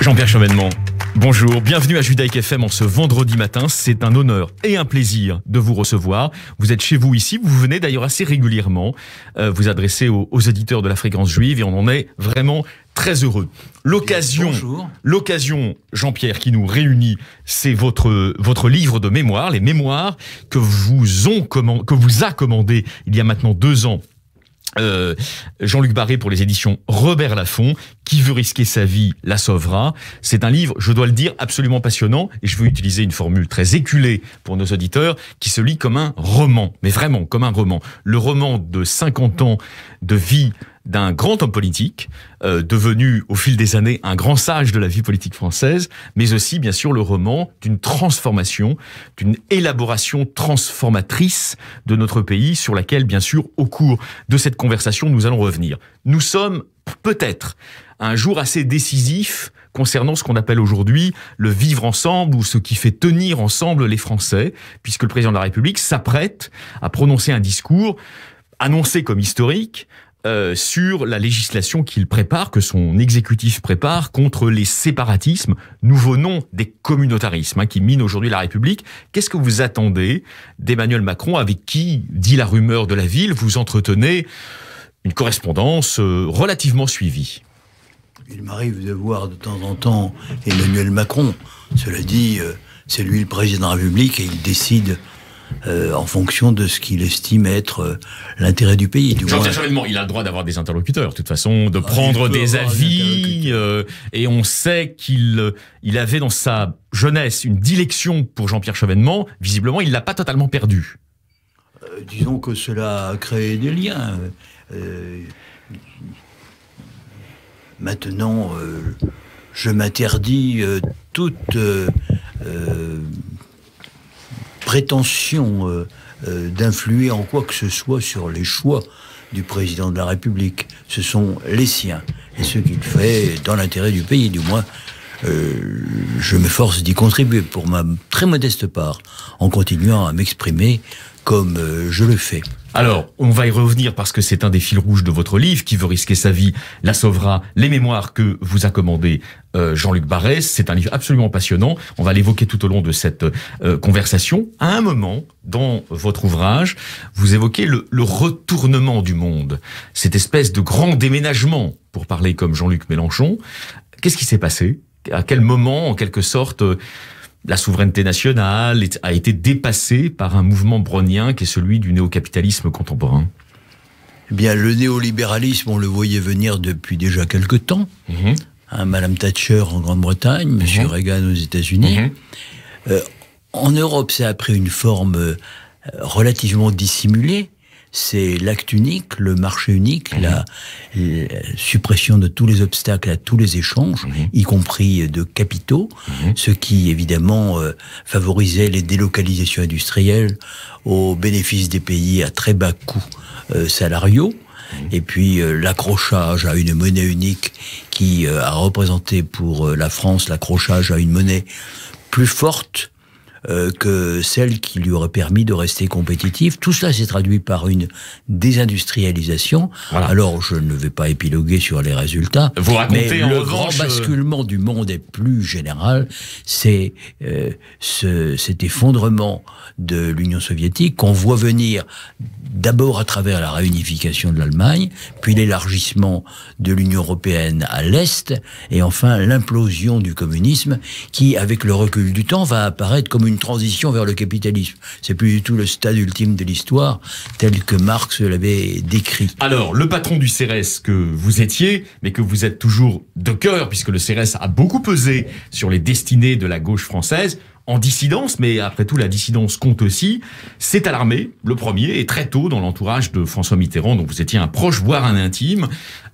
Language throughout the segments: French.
Jean-Pierre Chevènement, bonjour, bienvenue à Judaïque FM en ce vendredi matin. C'est un honneur et un plaisir de vous recevoir. Vous êtes chez vous ici, vous venez d'ailleurs assez régulièrement vous adresser aux auditeurs de la fréquence juive et on en est vraiment très heureux. L'occasion, Jean-Pierre, qui nous réunit, c'est votre livre de mémoires, les mémoires que vous a commandé il y a maintenant 2 ans. Jean-Luc Barré pour les éditions Robert Laffont. Qui veut risquer sa vie la sauvera. C'est un livre, je dois le dire, absolument passionnant, et je veux utiliser une formule très éculée pour nos auditeurs, qui se lit comme un roman, mais vraiment comme un roman. Le roman de 50 ans de vie d'un grand homme politique, devenu au fil des années un grand sage de la vie politique française, mais aussi bien sûr le roman d'une transformation, d'une élaboration transformatrice de notre pays, sur laquelle bien sûr au cours de cette conversation nous allons revenir. Nous sommes peut-être à un jour assez décisif concernant ce qu'on appelle aujourd'hui le vivre ensemble ou ce qui fait tenir ensemble les Français, puisque le président de la République s'apprête à prononcer un discours annoncé comme historique sur la législation qu'il prépare, que son exécutif prépare, contre les séparatismes, nouveau nom des communautarismes, qui minent aujourd'hui la République. Qu'est-ce que vous attendez d'Emmanuel Macron, avec qui, dit la rumeur de la ville, vous entretenez une correspondance relativement suivie? Il m'arrive de voir de temps en temps Emmanuel Macron. Cela dit, c'est lui le président de la République et il décide en fonction de ce qu'il estime être l'intérêt du pays. Jean-Pierre Chevènement, il a le droit d'avoir des interlocuteurs, de toute façon, de prendre des avis, et on sait qu'il avait dans sa jeunesse une dilection pour Jean-Pierre Chevènement. Visiblement, il l'a pas totalement perdu. Disons que cela a créé des liens. Maintenant, je m'interdis toute prétention d'influer en quoi que ce soit sur les choix du président de la République. Ce sont les siens, et ce qu'il fait dans l'intérêt du pays, du moins. Je m'efforce d'y contribuer pour ma très modeste part, en continuant à m'exprimer comme je le fais. Alors, on va y revenir parce que c'est un des fils rouges de votre livre, Qui veut risquer sa vie la sauvera, les mémoires que vous a commandé Jean-Luc Barré. C'est un livre absolument passionnant. On va l'évoquer tout au long de cette conversation. À un moment, dans votre ouvrage, vous évoquez le retournement du monde, cette espèce de grand déménagement, pour parler comme Jean-Luc Mélenchon. Qu'est-ce qui s'est passé? À quel moment, en quelque sorte, la souveraineté nationale a été dépassée par un mouvement brownien qui est celui du néo-capitalisme contemporain? Eh bien, le néolibéralisme, on le voyait venir depuis déjà quelque temps. Madame Thatcher en Grande-Bretagne, Monsieur Reagan aux États-Unis. En Europe, ça a pris une forme relativement dissimulée. C'est l'acte unique, le marché unique, la suppression de tous les obstacles à tous les échanges, y compris de capitaux, ce qui évidemment favorisait les délocalisations industrielles au bénéfice des pays à très bas coûts salariaux. Et puis l'accrochage à une monnaie unique qui a représenté pour la France l'accrochage à une monnaie plus forte que celle qui lui aurait permis de rester compétitif. Tout cela s'est traduit par une désindustrialisation. Voilà. Alors, je ne vais pas épiloguer sur les résultats, vous racontez, mais le grand basculement du monde est plus général. C'est cet effondrement de l'Union soviétique qu'on voit venir d'abord à travers la réunification de l'Allemagne, puis l'élargissement de l'Union européenne à l'Est, et enfin l'implosion du communisme qui, avec le recul du temps, va apparaître comme une transition vers le capitalisme. C'est plus du tout le stade ultime de l'histoire tel que Marx l'avait décrit. Alors, le patron du CRS que vous étiez, mais que vous êtes toujours de cœur, puisque le CRS a beaucoup pesé sur les destinées de la gauche française, en dissidence, mais après tout la dissidence compte aussi, s'est alarmé, le premier, et très tôt dans l'entourage de François Mitterrand, dont vous étiez un proche, voire un intime,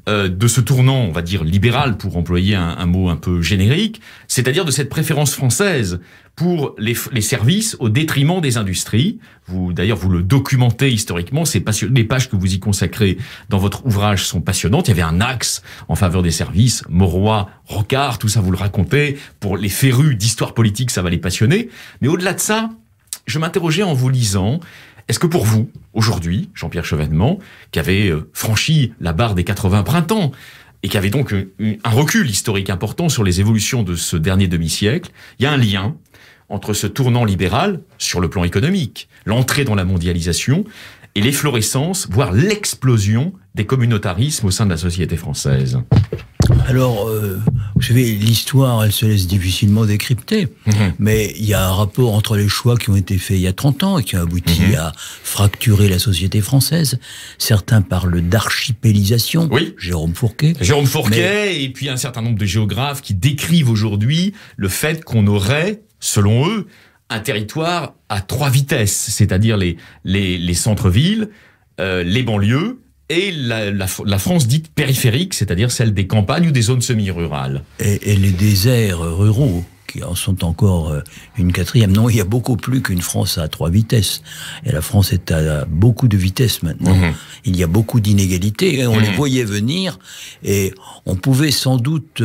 de ce tournant, on va dire, libéral, pour employer un mot un peu générique, c'est-à-dire de cette préférence française pour les services au détriment des industries. D'ailleurs, vous le documentez historiquement, les pages que vous y consacrez dans votre ouvrage sont passionnantes. Il y avait un axe en faveur des services, Mauroy, Rocard, tout ça vous le racontez. Pour les férus d'histoire politique, ça va les passionner. Mais au-delà de ça, je m'interrogeais en vous lisant, est-ce que pour vous, aujourd'hui, Jean-Pierre Chevènement, qui avait franchi la barre des 80 printemps, et qui avait donc un recul historique important sur les évolutions de ce dernier demi-siècle, il y a un lien entre ce tournant libéral, sur le plan économique, l'entrée dans la mondialisation, et l'efflorescence, voire l'explosion des communautarismes au sein de la société française. Alors, vous savez, l'histoire, elle se laisse difficilement décrypter, mais il y a un rapport entre les choix qui ont été faits il y a 30 ans et qui ont abouti à fracturer la société française. Certains parlent d'archipélisation, oui. Jérôme Fourquet. Et puis un certain nombre de géographes qui décrivent aujourd'hui le fait qu'on aurait, selon eux, un territoire à 3 vitesses, c'est-à-dire les centres-villes, les banlieues, et la France dite périphérique, c'est-à-dire celle des campagnes ou des zones semi-rurales. Et les déserts ruraux, qui en sont encore une 4e. Non, il y a beaucoup plus qu'une France à 3 vitesses. Et la France est à beaucoup de vitesses maintenant. Il y a beaucoup d'inégalités, et on les voyait venir, et on pouvait sans doute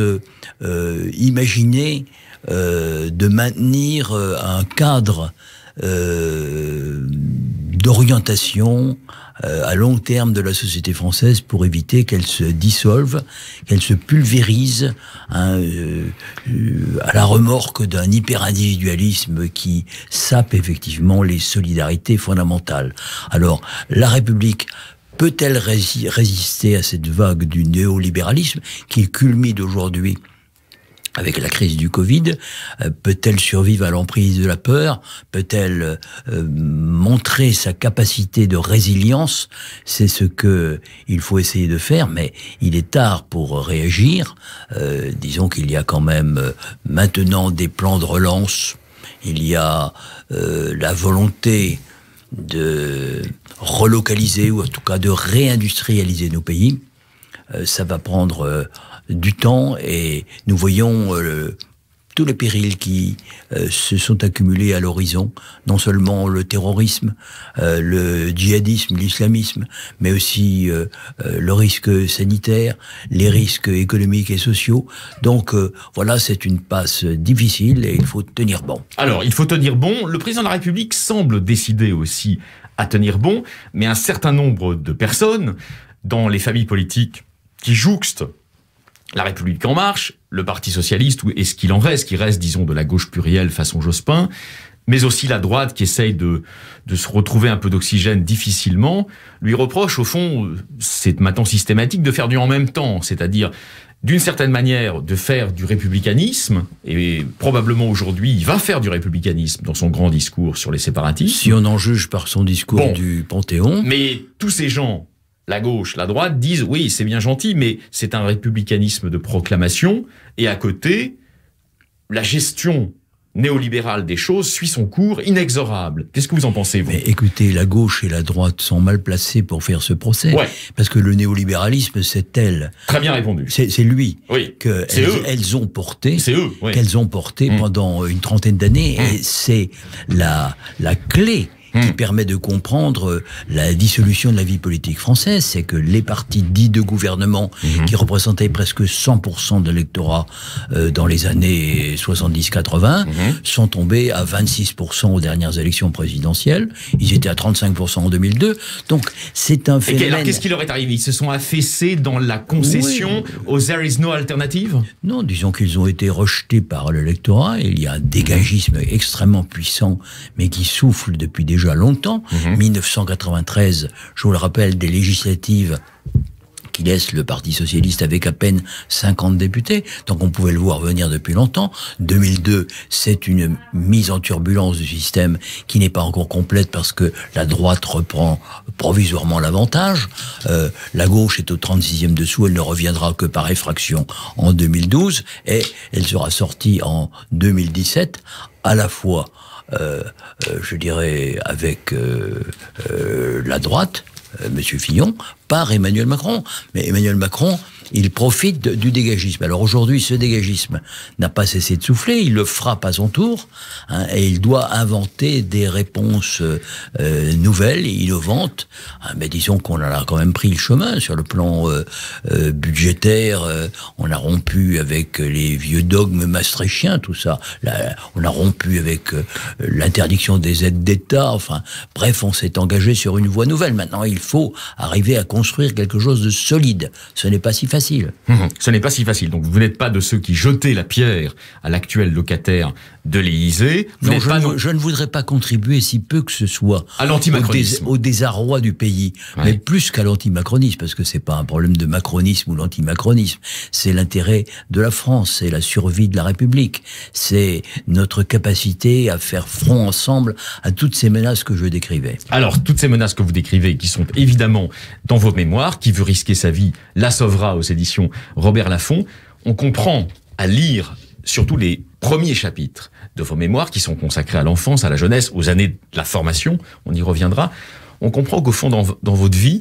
imaginer de maintenir un cadre d'orientation à long terme de la société française pour éviter qu'elle se dissolve, qu'elle se pulvérise à la remorque d'un hyper-individualisme qui sape effectivement les solidarités fondamentales. Alors, la République peut-elle résister à cette vague du néolibéralisme qui culmine aujourd'hui avec la crise du Covid? Peut-elle survivre à l'emprise de la peur? Peut-elle montrer sa capacité de résilience? C'est ce que il faut essayer de faire, mais il est tard pour réagir. Disons qu'il y a quand même maintenant des plans de relance. Il y a la volonté de relocaliser, ou en tout cas de réindustrialiser nos pays. Ça va prendre du temps, et nous voyons tous les périls qui se sont accumulés à l'horizon, non seulement le terrorisme, le djihadisme, l'islamisme, mais aussi le risque sanitaire, les risques économiques et sociaux. Donc voilà, c'est une passe difficile et il faut tenir bon. Alors, il faut tenir bon. Le président de la République semble décidé aussi à tenir bon, mais un certain nombre de personnes dans les familles politiques qui jouxtent la République en marche, le Parti socialiste, et ce qu'il en reste, qui reste, disons, de la gauche plurielle façon Jospin, mais aussi la droite qui essaye de se retrouver un peu d'oxygène difficilement, lui reproche, au fond, c'est maintenant systématique, de faire du en même temps, c'est-à-dire, d'une certaine manière, de faire du républicanisme, et probablement aujourd'hui, il va faire du républicanisme dans son grand discours sur les séparatistes. Si on en juge par son discours du Panthéon. Mais tous ces gens, la gauche, la droite, disent oui, c'est bien gentil, mais c'est un républicanisme de proclamation, et à côté, la gestion néolibérale des choses suit son cours inexorable. Qu'est-ce que vous en pensez, vous? Mais écoutez, la gauche et la droite sont mal placées pour faire ce procès. Ouais. Parce que le néolibéralisme, c'est elle. Très bien répondu. C'est lui. Oui. Qu'elles ont porté. C'est eux. Oui. Qu'elles ont porté pendant une trentaine d'années. Et c'est la clé qui permet de comprendre la dissolution de la vie politique française. C'est que les partis dits de gouvernement, qui représentaient presque 100% de l'électorat dans les années 70-80, sont tombés à 26% aux dernières élections présidentielles. Ils étaient à 35% en 2002. Donc, c'est un phénomène... Alors, qu'est-ce qui leur est arrivé? Ils se sont affaissés dans la concession aux There is no alternative? Non, disons qu'ils ont été rejetés par l'électorat. Il y a un dégagisme extrêmement puissant, mais qui souffle depuis déjà longtemps. 1993, je vous le rappelle, des législatives qui laisse le Parti socialiste avec à peine 50 députés, donc on pouvait le voir venir depuis longtemps. 2002, c'est une mise en turbulence du système qui n'est pas encore complète parce que la droite reprend provisoirement l'avantage. La gauche est au 36e dessous, elle ne reviendra que par effraction en 2012, et elle sera sortie en 2017, à la fois, je dirais, avec la droite, Monsieur Fillon, par Emmanuel Macron. Mais Emmanuel Macron, il profite du dégagisme. Alors aujourd'hui, ce dégagisme n'a pas cessé de souffler, il le frappe à son tour, hein, et il doit inventer des réponses nouvelles et innovantes. Hein, mais disons qu'on en a quand même pris le chemin sur le plan budgétaire. On a rompu avec les vieux dogmes maastrichtiens, tout ça. Là, on a rompu avec l'interdiction des aides d'État. Enfin, bref, on s'est engagé sur une voie nouvelle. Maintenant, il faut arriver à construire quelque chose de solide. Ce n'est pas si facile. facile. Ce n'est pas si facile. Donc vous n'êtes pas de ceux qui jetaient la pierre à l'actuel locataire de l'Élysée. Non, je ne voudrais pas contribuer si peu que ce soit à l'antimacronisme, au désarroi du pays, mais plus qu'à l'antimacronisme, parce que c'est pas un problème de macronisme ou l'antimacronisme, c'est l'intérêt de la France, c'est la survie de la République, c'est notre capacité à faire front ensemble à toutes ces menaces que je décrivais. Alors, toutes ces menaces que vous décrivez, qui sont évidemment dans vos mémoires, Qui veut risquer sa vie, la sauvera aux éditions Robert Laffont, on comprend à lire surtout les premiers chapitres de vos mémoires qui sont consacrés à l'enfance, à la jeunesse, aux années de la formation, on y reviendra. On comprend qu'au fond, dans votre vie,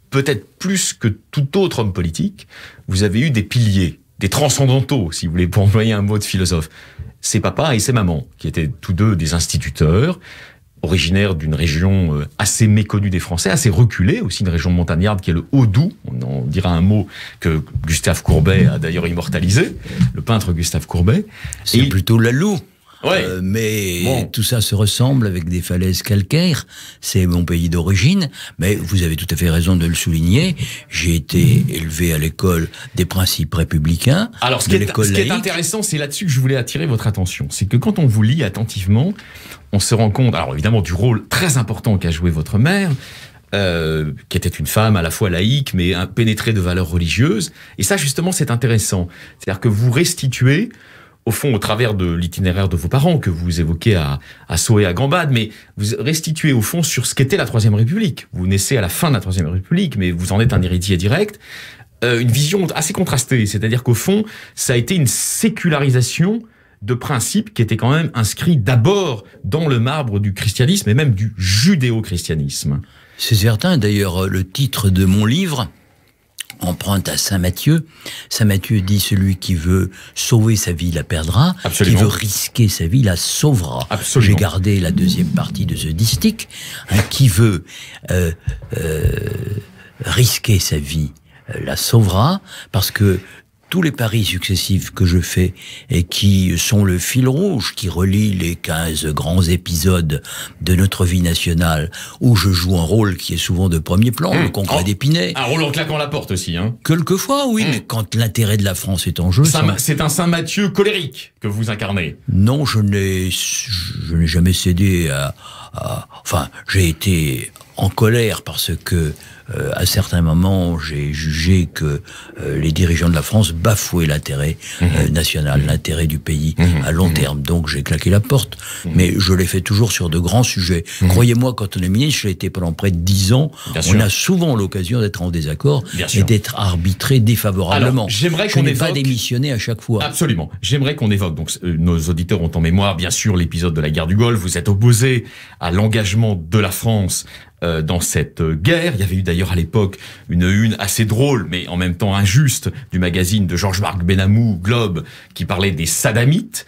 peut-être plus que tout autre homme politique, vous avez eu des piliers, des transcendantaux, si vous voulez, pour employer un mot de philosophe. C'est papa et c'est maman, qui étaient tous deux des instituteurs, originaires d'une région assez méconnue des Français, assez reculée, aussi une région montagnarde qui est le Haut-Doubs. On en dira un mot que Gustave Courbet a d'ailleurs immortalisé, le peintre Gustave Courbet. C'est plutôt l'Alou. Ouais. Mais tout ça se ressemble avec des falaises calcaires. C'est mon pays d'origine. Mais vous avez tout à fait raison de le souligner. J'ai été élevé à l'école des principes républicains. Alors, ce qui est intéressant, c'est là-dessus que je voulais attirer votre attention. C'est que quand on vous lit attentivement, on se rend compte, alors évidemment, du rôle très important qu'a joué votre mère, qui était une femme à la fois laïque, mais pénétrée de valeurs religieuses. Et ça, justement, c'est intéressant. C'est-à-dire que vous restituez, au fond, au travers de l'itinéraire de vos parents, que vous évoquez à Sceaux et à Gambade, mais vous restituez au fond sur ce qu'était la Troisième République. Vous naissez à la fin de la Troisième République, mais vous en êtes un héritier direct. Une vision assez contrastée, c'est-à-dire qu'au fond, ça a été une sécularisation de principes qui étaient quand même inscrits d'abord dans le marbre du christianisme et même du judéo-christianisme. C'est certain, d'ailleurs, le titre de mon livre emprunte à Saint Matthieu. Saint Matthieu dit: celui qui veut sauver sa vie la perdra, Absolument. Qui veut risquer sa vie la sauvera. Absolument. J'ai gardé la deuxième partie de ce distique. Qui veut risquer sa vie la sauvera, parce que tous les paris successifs que je fais et qui sont le fil rouge qui relie les 15 grands épisodes de notre vie nationale, où je joue un rôle qui est souvent de premier plan, le congrès d'Épinay. Un rôle en claquant la porte aussi, hein. Quelquefois, oui, mais quand l'intérêt de la France est en jeu... C'est un Saint Matthieu colérique que vous incarnez. Non, je n'ai jamais cédé enfin, j'ai été en colère parce que à certains moments, j'ai jugé que les dirigeants de la France bafouaient l'intérêt national, l'intérêt du pays à long terme. Donc j'ai claqué la porte. Mais je l'ai fait toujours sur de grands sujets. Croyez-moi, quand on est ministre, je l'ai été pendant près de 10 ans. On a souvent l'occasion d'être en désaccord et d'être arbitré défavorablement. Alors, j'aimerais qu'on pas démissionné à chaque fois. Absolument. J'aimerais qu'on évoque. Donc, nos auditeurs ont en mémoire, bien sûr, l'épisode de la guerre du Golfe. Vous êtes opposé à l'engagement de la France dans cette guerre. Il y avait eu d'ailleurs à l'époque une assez drôle, mais en même temps injuste, du magazine de Georges-Marc Benamou, Globe, qui parlait des Saddamites,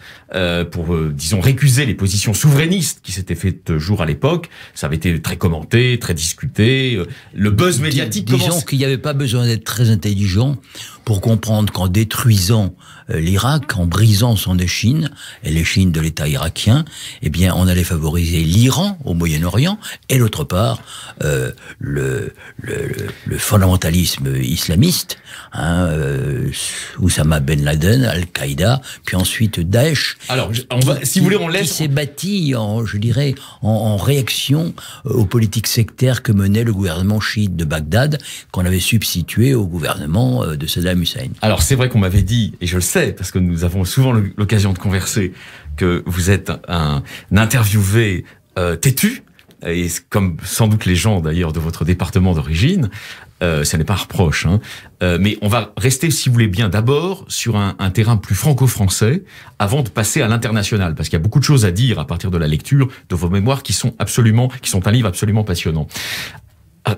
pour, disons, récuser les positions souverainistes qui s'étaient faites jour à l'époque. Ça avait été très commenté, très discuté. Le buzz médiatique Disons qu'il n'y avait pas besoin d'être très intelligent pour comprendre qu'en détruisant l'Irak, en brisant son échine, et l'échine de l'État irakien, eh bien, on allait favoriser l'Iran au Moyen-Orient, et d'autre part, le fondamentalisme islamiste, Oussama Ben Laden, Al-Qaïda, puis ensuite Daesh. Alors, si vous voulez, on laisse... Qui s'est bâti, en réaction aux politiques sectaires que menait le gouvernement chiite de Bagdad, qu'on avait substitué au gouvernement de Saddam Hussein. Alors, c'est vrai qu'on m'avait dit, et je le sais, parce que nous avons souvent l'occasion de converser, que vous êtes un interviewé têtu, et comme sans doute les gens d'ailleurs de votre département d'origine, ça n'est pas un reproche, hein. Mais on va rester, si vous voulez bien, d'abord sur un terrain plus franco-français, avant de passer à l'international, parce qu'il y a beaucoup de choses à dire à partir de la lecture de vos mémoires qui sont un livre absolument passionnant.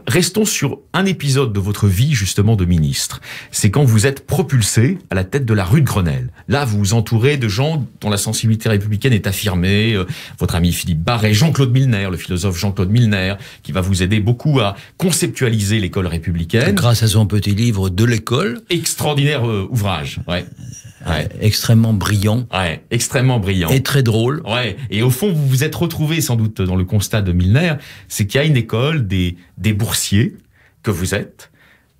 Restons sur un épisode de votre vie, justement, de ministre. C'est quand vous êtes propulsé à la tête de la rue de Grenelle. Là, vous vous entourez de gens dont la sensibilité républicaine est affirmée. Votre ami Philippe Barret, Jean-Claude Milner, le philosophe Jean-Claude Milner, qui va vous aider beaucoup à conceptualiser l'école républicaine. Grâce à son petit livre de l'école. Extraordinaire ouvrage, ouais. Ouais. Extrêmement brillant. Ouais, extrêmement brillant. Et très drôle. Ouais. Et au fond, vous vous êtes retrouvé sans doute dans le constat de Milner, c'est qu'il y a une école des boursiers que vous êtes,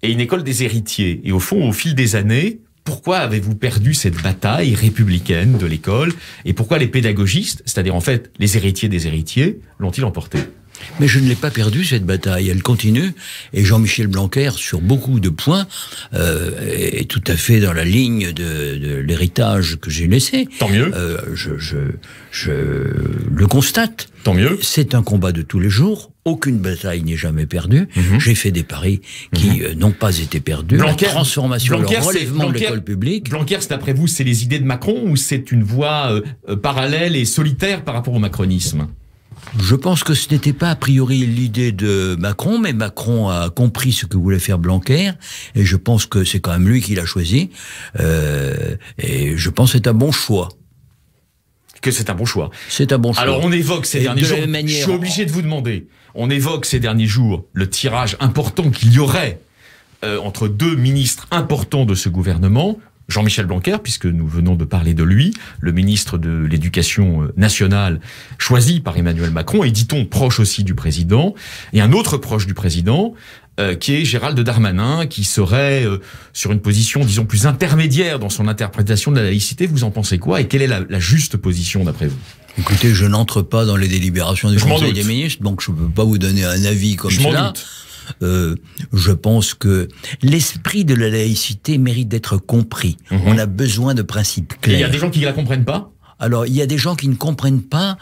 et une école des héritiers. Et au fond, au fil des années, pourquoi avez-vous perdu cette bataille républicaine de l'école? Et pourquoi les pédagogistes, c'est-à-dire en fait les héritiers des héritiers, l'ont-ils emporté? Mais je ne l'ai pas perdue, cette bataille. Elle continue. Et Jean-Michel Blanquer, sur beaucoup de points, est tout à fait dans la ligne de l'héritage que j'ai laissé. Tant mieux. Je le constate. Tant mieux. C'est un combat de tous les jours. Aucune bataille n'est jamais perdue. J'ai fait des paris qui n'ont pas été perdus. Blanquer, la transformation, le relèvement de l'école publique. Blanquer, c'est d'après vous, c'est les idées de Macron ou c'est une voie parallèle et solitaire par rapport au macronisme? Je pense que ce n'était pas a priori l'idée de Macron, mais Macron a compris ce que voulait faire Blanquer, et je pense que c'est quand même lui qui l'a choisi, et je pense que c'est un bon choix. Que c'est un bon choix. C'est un bon choix. Alors on évoque ces derniers jours, je suis obligé de vous demander, on évoque ces derniers jours le tirage important qu'il y aurait entre deux ministres importants de ce gouvernement, Jean-Michel Blanquer, puisque nous venons de parler de lui, le ministre de l'Éducation nationale choisi par Emmanuel Macron, et dit-on proche aussi du président, et un autre proche du président, qui est Gérald Darmanin, qui serait sur une position, disons, plus intermédiaire dans son interprétation de la laïcité. Vous en pensez quoi? Et quelle est la juste position d'après vous? Écoutez, je n'entre pas dans les délibérations du Conseil des ministres, donc je ne peux pas vous donner un avis comme cela. Je pense que l'esprit de la laïcité mérite d'être compris. On a besoin de principes clairs. Il y a des gens qui ne la comprennent pas? Alors, il y a des gens qui ne comprennent pas,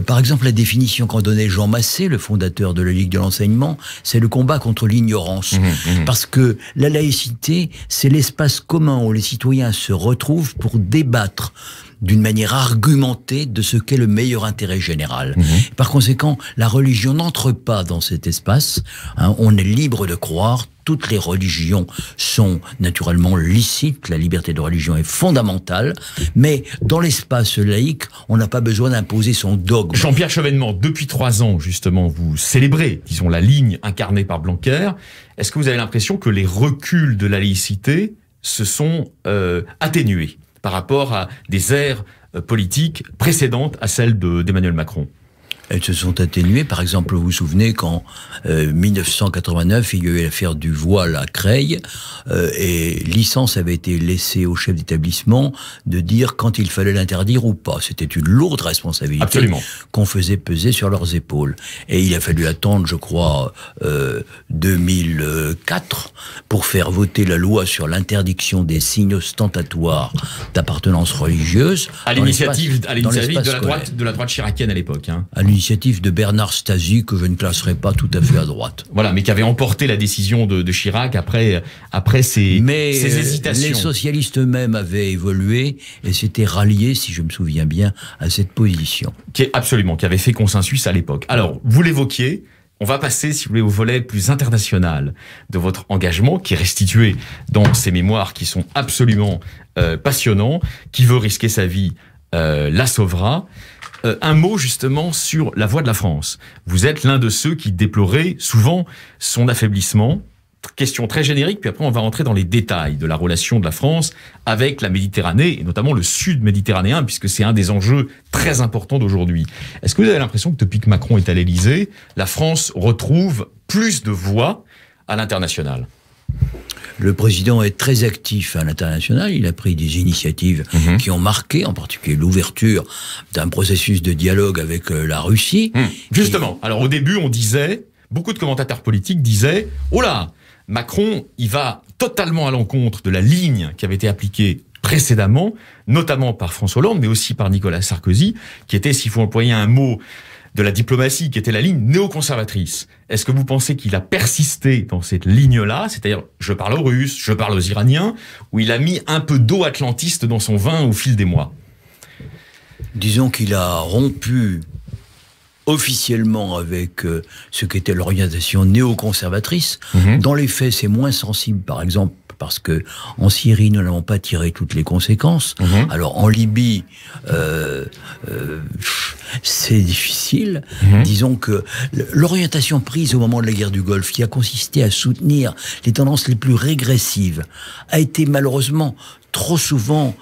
par exemple, la définition qu'en donnait Jean Massé, le fondateur de la Ligue de l'enseignement, c'est le combat contre l'ignorance. Parce que la laïcité, c'est l'espace commun où les citoyens se retrouvent pour débattre d'une manière argumentée de ce qu'est le meilleur intérêt général. Par conséquent, la religion n'entre pas dans cet espace. On est libre de croire. Toutes les religions sont naturellement licites, la liberté de religion est fondamentale, mais dans l'espace laïque, on n'a pas besoin d'imposer son dogme. Jean-Pierre Chevènement, depuis 3 ans, justement, vous célébrez, disons, la ligne incarnée par Blanquer. Est-ce que vous avez l'impression que les reculs de la laïcité se sont atténués par rapport à des ères politiques précédentes à celles d'Emmanuel Macron? Elles se sont atténuées. Par exemple, vous vous souvenez qu'en 1989, il y a eu l'affaire du voile à Creil, et licence avait été laissée au chef d'établissement de dire quand il fallait l'interdire ou pas. C'était une lourde responsabilité qu'on faisait peser sur leurs épaules. Et il a fallu attendre, je crois, 2004 pour faire voter la loi sur l'interdiction des signes ostentatoires d'appartenance religieuse. À l'initiative de la droite chiracienne à l'époque. À l'initiative de Bernard Stasi, que je ne classerai pas tout à fait à droite. Voilà, mais qui avait emporté la décision de Chirac après ses hésitations. Les socialistes eux-mêmes avaient évolué et s'étaient ralliés, si je me souviens bien, à cette position. Qui avait fait consensus à l'époque. Alors, vous l'évoquiez, on va passer, si vous voulez, au volet plus international de votre engagement, qui est restitué dans ces mémoires qui sont absolument passionnants. Qui veut risquer sa vie la sauvera. Un mot justement sur la voix de la France. Vous êtes l'un de ceux qui déploraient souvent son affaiblissement. Question très générique, puis après on va rentrer dans les détails de la relation de la France avec la Méditerranée, et notamment le sud méditerranéen, puisque c'est un des enjeux très importants d'aujourd'hui. Est-ce que vous avez l'impression que depuis que Macron est à l'Élysée, la France retrouve plus de voix à l'international ? Le président est très actif à l'international. Il a pris des initiatives qui ont marqué, en particulier l'ouverture d'un processus de dialogue avec la Russie. Justement. Alors au début, on disait, beaucoup de commentateurs politiques disaient, oh là, Macron, il va totalement à l'encontre de la ligne qui avait été appliquée précédemment, notamment par François Hollande, mais aussi par Nicolas Sarkozy, qui était, s'il faut employer un mot de la diplomatie, qui était la ligne néoconservatrice. Est-ce que vous pensez qu'il a persisté dans cette ligne-là, c'est-à-dire je parle aux Russes, je parle aux Iraniens, ou il a mis un peu d'eau atlantiste dans son vin au fil des mois? Disons qu'il a rompu officiellement avec ce qu'était l'orientation néoconservatrice. Dans les faits, c'est moins sensible, par exemple, parce que en Syrie, nous n'avons pas tiré toutes les conséquences. Alors, en Libye, c'est difficile. Disons que l'orientation prise au moment de la guerre du Golfe, qui a consisté à soutenir les tendances les plus régressives, a été malheureusement trop souvent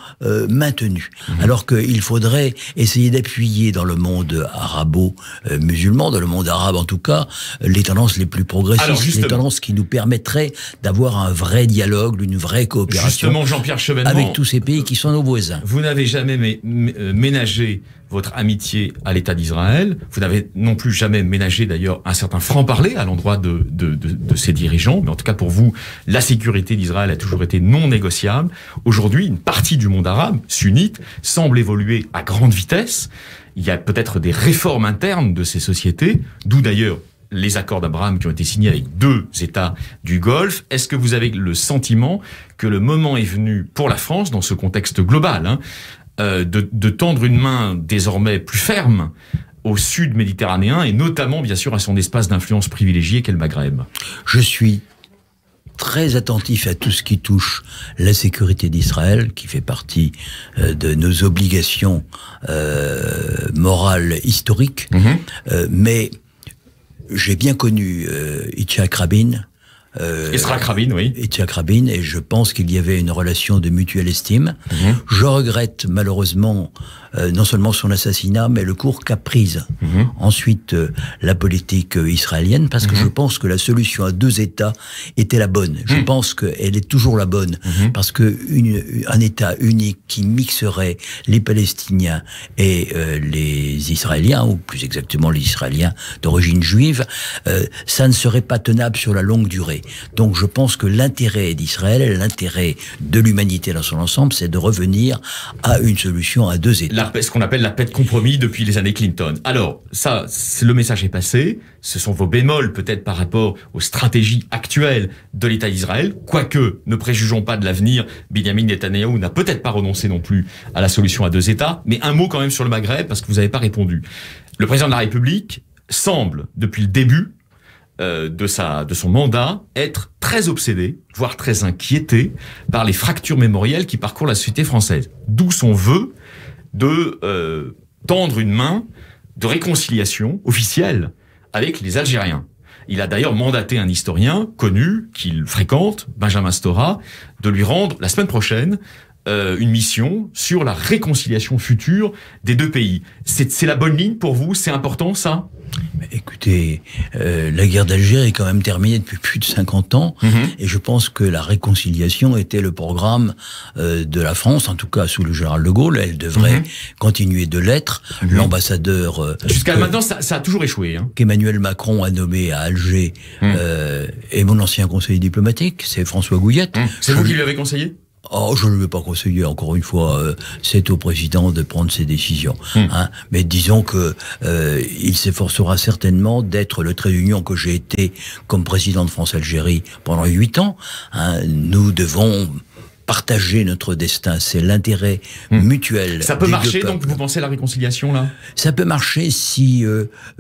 maintenu. Alors qu'il faudrait essayer d'appuyer dans le monde arabo-musulman, dans le monde arabe en tout cas, les tendances les plus progressistes, les tendances qui nous permettraient d'avoir un vrai dialogue, une vraie coopération. Justement, Jean-Pierre Chevènement, avec tous ces pays qui sont nos voisins. Vous n'avez jamais ménagé votre amitié à l'État d'Israël. Vous n'avez non plus jamais ménagé d'ailleurs un certain franc-parler à l'endroit de ses dirigeants. Mais en tout cas pour vous, la sécurité d'Israël a toujours été non négociable. Aujourd'hui, une partie du monde arabe, sunnite, semble évoluer à grande vitesse. Il y a peut-être des réformes internes de ces sociétés, d'où d'ailleurs les accords d'Abraham qui ont été signés avec 2 États du Golfe. Est-ce que vous avez le sentiment que le moment est venu pour la France, dans ce contexte global, de tendre une main désormais plus ferme au sud méditerranéen et notamment, bien sûr, à son espace d'influence privilégié qu'est le Maghreb? Je suis très attentif à tout ce qui touche la sécurité d'Israël, qui fait partie de nos obligations morales historiques. Mais j'ai bien connu Yitzhak Rabin. Yitzhak Rabin, oui. Yitzhak Rabin, et je pense qu'il y avait une relation de mutuelle estime. Je regrette malheureusement non seulement son assassinat, mais le cours qu'a prise ensuite la politique israélienne, parce que je pense que la solution à 2 États était la bonne. Je pense qu'elle est toujours la bonne, parce que un État unique qui mixerait les Palestiniens et les Israéliens, ou plus exactement les Israéliens d'origine juive, ça ne serait pas tenable sur la longue durée. Donc je pense que l'intérêt d'Israël, l'intérêt de l'humanité dans son ensemble, c'est de revenir à une solution à 2 États. Ce qu'on appelle la paix de compromis depuis les années Clinton. Alors, ça, le message est passé. Ce sont vos bémols peut-être par rapport aux stratégies actuelles de l'État d'Israël. Quoique, ne préjugeons pas de l'avenir, Benyamin Netanyahou n'a peut-être pas renoncé non plus à la solution à 2 États. Mais un mot quand même sur le Maghreb, parce que vous n'avez pas répondu. Le président de la République semble, depuis le début de son mandat, être très obsédé, voire très inquiété par les fractures mémorielles qui parcourent la société française. D'où son vœu de tendre une main de réconciliation officielle avec les Algériens. Il a d'ailleurs mandaté un historien connu qu'il fréquente, Benjamin Stora, de lui rendre la semaine prochaine une mission sur la réconciliation future des 2 pays. C'est la bonne ligne pour vous? C'est important, ça? Écoutez, la guerre d'Algérie est quand même terminée depuis plus de 50 ans, et je pense que la réconciliation était le programme de la France, en tout cas sous le général de Gaulle. Elle devrait continuer de l'être. L'ambassadeur... Jusqu'à maintenant, ça a toujours échoué. Qu'Emmanuel Macron a nommé à Alger est mon ancien conseiller diplomatique, c'est François Gouillette. C'est vous qui lui avez conseillé? Oh, je ne lui ai pas conseillé, encore une fois, c'est au président de prendre ses décisions. Mais disons que il s'efforcera certainement d'être le trait d'union que j'ai été comme président de France-Algérie pendant 8 ans. Nous devons partager notre destin, c'est l'intérêt mutuel. Ça peut marcher, donc vous pensez à la réconciliation là? Ça peut marcher si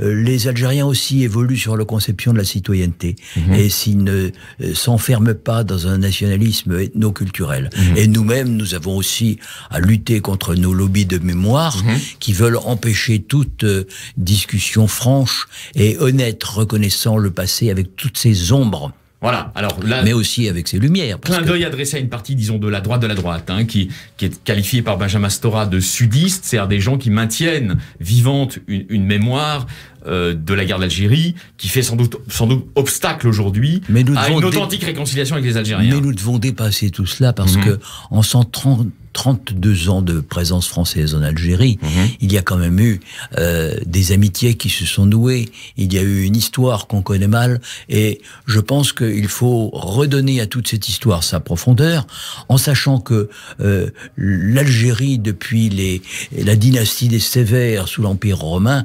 les Algériens aussi évoluent sur la conception de la citoyenneté et s'ils ne s'enferment pas dans un nationalisme ethno-culturel. Et nous-mêmes, nous avons aussi à lutter contre nos lobbies de mémoire qui veulent empêcher toute discussion franche et honnête, reconnaissant le passé avec toutes ses ombres. Voilà. Alors là, mais aussi avec ses lumières. Clin d'œil adressé à une partie, disons, de la droite, qui est qualifiée par Benjamin Stora de sudiste, c'est-à-dire des gens qui maintiennent vivante une mémoire de la guerre d'Algérie, qui fait sans doute obstacle aujourd'hui à une authentique réconciliation avec les Algériens. Mais nous devons dépasser tout cela parce que en 132 ans de présence française en Algérie, il y a quand même eu des amitiés qui se sont nouées, il y a eu une histoire qu'on connaît mal, et je pense qu'il faut redonner à toute cette histoire sa profondeur, en sachant que l'Algérie, depuis la dynastie des Sévères sous l'Empire romain,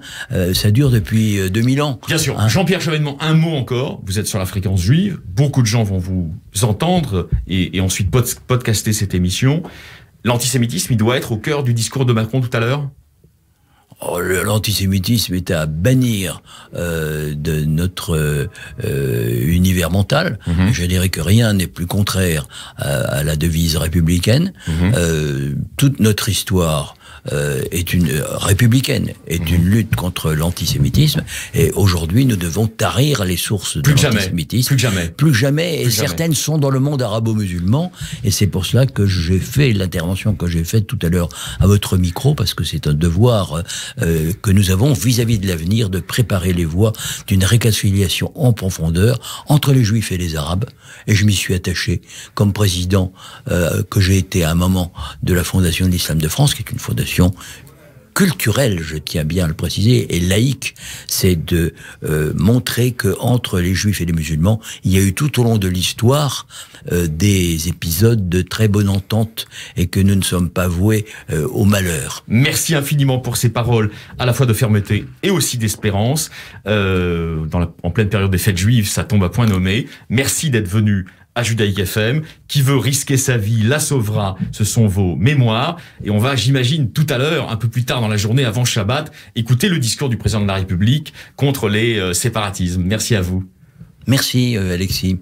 ça dure depuis 2000 ans. Bien sûr. Jean-Pierre Chevènement, un mot encore, vous êtes sur la fréquence juive, beaucoup de gens vont vous entendre et ensuite podcaster cette émission. L'antisémitisme, il doit être au cœur du discours de Macron tout à l'heure? L'antisémitisme est à bannir de notre univers mental. Je dirais que rien n'est plus contraire à la devise républicaine. Toute notre histoire est une républicaine, est une lutte contre l'antisémitisme. Et aujourd'hui, nous devons tarir les sources de l'antisémitisme. Plus jamais. Plus jamais. Et certaines sont dans le monde arabo-musulman. Et c'est pour cela que j'ai fait l'intervention que j'ai faite tout à l'heure à votre micro, parce que c'est un devoir que nous avons vis-à-vis de l'avenir de préparer les voies d'une réconciliation en profondeur entre les Juifs et les Arabes. Et je m'y suis attaché comme président que j'ai été à un moment de la Fondation de l'Islam de France, qui est une fondation culturelle, je tiens bien à le préciser, et laïque, c'est de montrer que entre les Juifs et les musulmans, il y a eu tout au long de l'histoire des épisodes de très bonne entente et que nous ne sommes pas voués au malheur. Merci infiniment pour ces paroles, à la fois de fermeté et aussi d'espérance. En pleine période des fêtes juives, ça tombe à point nommé. Merci d'être venu à Judaïque FM. Qui veut risquer sa vie la sauvera, ce sont vos mémoires. Et on va, j'imagine, tout à l'heure, un peu plus tard dans la journée, avant Shabbat, écouter le discours du président de la République contre les séparatismes. Merci à vous. Merci Alexis.